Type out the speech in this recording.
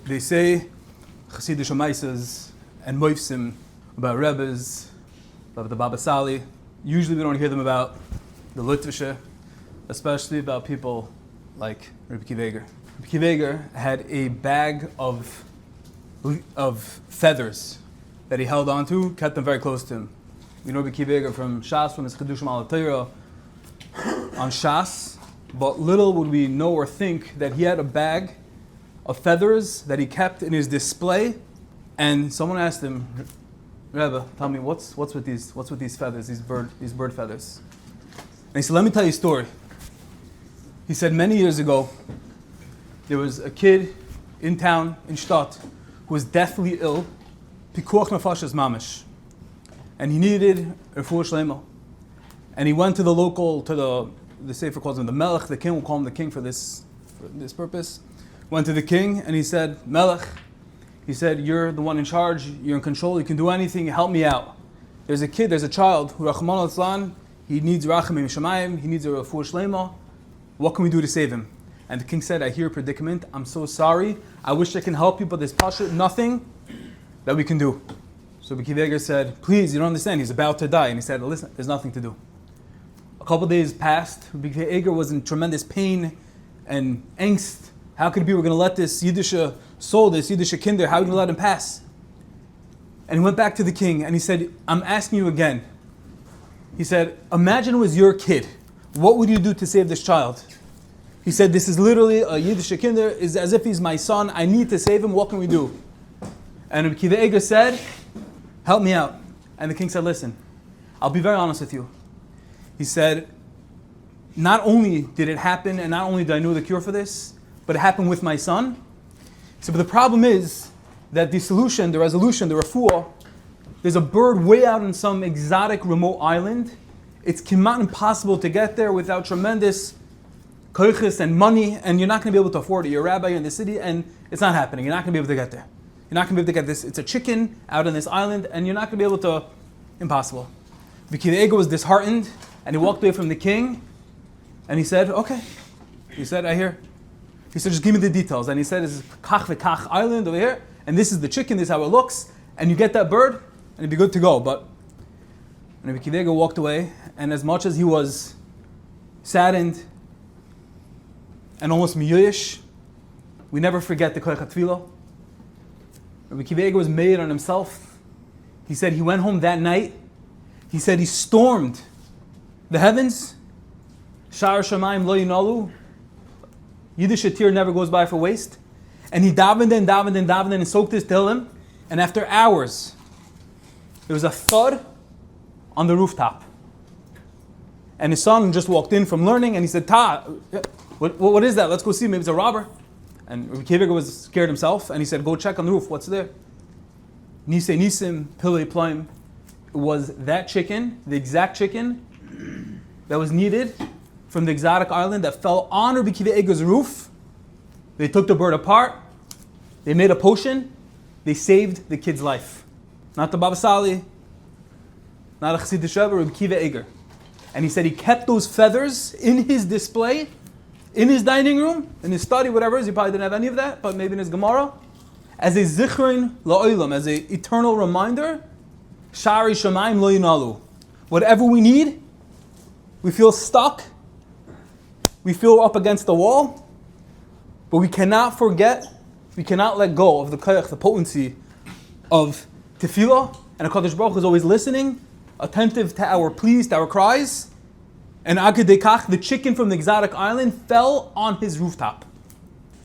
They say Chassidish Maisas and Moifsim about Rebbes, about the Baba Sali. Usually we don't hear them about the Litvische, especially about people like Rabbi Akiva Eiger. Rabbi Akiva Eiger had a bag of feathers that he held onto, kept them very close to him. You know Rabbi Akiva Eiger from Shas, from his Chidushim al Torah on Shas, but little would we know or think that he had a bag of feathers that he kept in his display, and someone asked him, Rebbe, tell me what's with these feathers, these bird feathers. And he said, let me tell you a story. He said many years ago, there was a kid in town, in Shtad, who was deathly ill, pikuach nefashos mamish, and he needed refuah shlema. And he went to the Sefer calls him the Melech, the king, we'll call him the king for this purpose. Went to the king and he said, Melech, he said, you're the one in charge, you're in control, you can do anything, help me out. There's a child who, Rachman al-Islan, he needs rachamim shamayim, he needs a refuah shlema. What can we do to save him? And the king said, I hear a predicament, I'm so sorry, I wish I can help you, but there's nothing that we can do. So Rabbi Akiva Eiger said, please, you don't understand, he's about to die. And he said, listen, there's nothing to do. A couple of days passed, Rabbi Akiva Eiger was in tremendous pain and angst. How could it be we're going to let this Yiddish soul, this Yiddish kinder, how are we going to let him pass? And he went back to the king and he said, I'm asking you again. He said, imagine it was your kid. What would you do to save this child? He said, this is literally a Yiddish kinder, is as if he's my son. I need to save him. What can we do? And Rabbi Akiva Eiger said, help me out. And the king said, listen, I'll be very honest with you. He said, not only did it happen, and not only did I know the cure for this, but it happened with my son. He said, but the problem is that the solution, the resolution, the refuah, there's a bird way out in some exotic remote island. It's kimat impossible to get there without tremendous koiches and money, and you're not going to be able to afford it. You're a rabbi in the city, and it's not happening. You're not going to be able to get there. You're not going to be able to get this. It's a chicken out on this island, and you're not going to be able to. Impossible. Rabbi Akiva Eiger was disheartened, and he walked away from the king, and he said, okay. He said, I hear. He said, just give me the details. And he said, this is Kach V'Kach Island over here, and this is the chicken, this is how it looks, and you get that bird, and it'd be good to go. But Rabbi Akiva Eiger walked away, and as much as he was saddened and almost miyuyish, we never forget the Koich HaTfilah. Rabbi Akiva Eiger was made on himself. He said he went home that night. He said he stormed the heavens. Shar Shamayim lo yinalu. Yiddish tear never goes by for waste. And he davened and soaked his tehillim. And after hours, there was a thud on the rooftop. And his son just walked in from learning and he said, what is that? Let's go see. Maybe it's a robber. And Rabbi Akiva Eiger was scared himself and he said, go check on the roof. What's there? Nisei Nisim, Pilei Ploim. It was that chicken, the exact chicken that was needed from the exotic island that fell on Rabbi Akiva Eiger's roof. They took the bird apart. They made a potion. They saved the kid's life. Not the Baba Sali, not a Chassidish Rebbe, Rabbi Akiva Eiger. And he said he kept those feathers in his display, in his dining room, in his study, whatever it is. He probably didn't have any of that, but maybe in his Gemara, as a zichron la'olam, as an eternal reminder, shari shamayim lo yinalu. Whatever we need, we feel stuck, we feel up against the wall, but we cannot forget, we cannot let go of the koyach, the potency of tefillah, and HaKadosh Baruch Hu is always listening, attentive to our pleas, to our cries. And Agedekach, the chicken from the exotic island, fell on his rooftop.